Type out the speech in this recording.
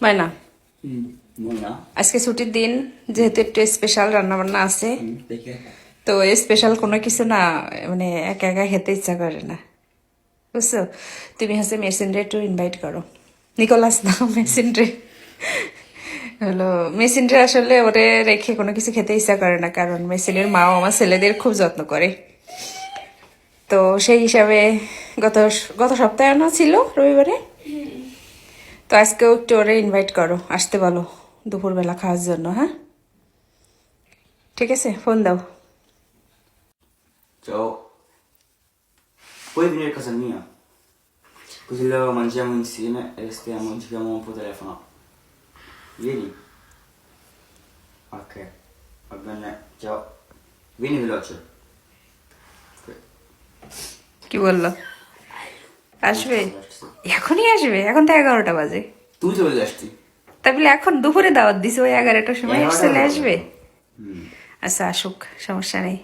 ময়না, ময়না আজকে ছুটির দিন, যেহেতু একটু স্পেশাল রান্না বান্না আছে, দেখে তো স্পেশাল কোনো কিছু না, মানে একা একা খেতে ইচ্ছা করে না, বুঝছো? তুমি হচ্ছে মেসিন রে একটু ইনভাইট করো। নিকোলাস না, মেসিন রে। হলো মেসিন রে আসলে ওরে রেখে কোনো কিছু খেতে ইচ্ছা করে না, কারণ মেসিনের মাও আমার ছেলেদের খুব যত্ন করে। তো সেই হিসাবে গত গত সপ্তাহে আনা ছিল রবিবারে, তো আজকেও একটু ওরে ইনভাইট করো, আসতে বলো দুপুরবেলা খাওয়ার জন্য। হ্যাঁ, ঠিক আছে, ফোন দাও। ciao puoi venire a casa mia così lo mangiamo insieme e stiamo giochiamo un po' telefono vieni ok va bene ciao vieni veloce ok. কি বললো? আসবে? এখনই আসবে? এখন তো 11টা বাজে। তুই চলে আসছি তাই বলে এখন দুপুরে দাওয়াত দিছে, ওই 11টার সময় 11টা চলে বাজে। আসবে? হুম আচ্ছা আসুক, সমস্যা নেই।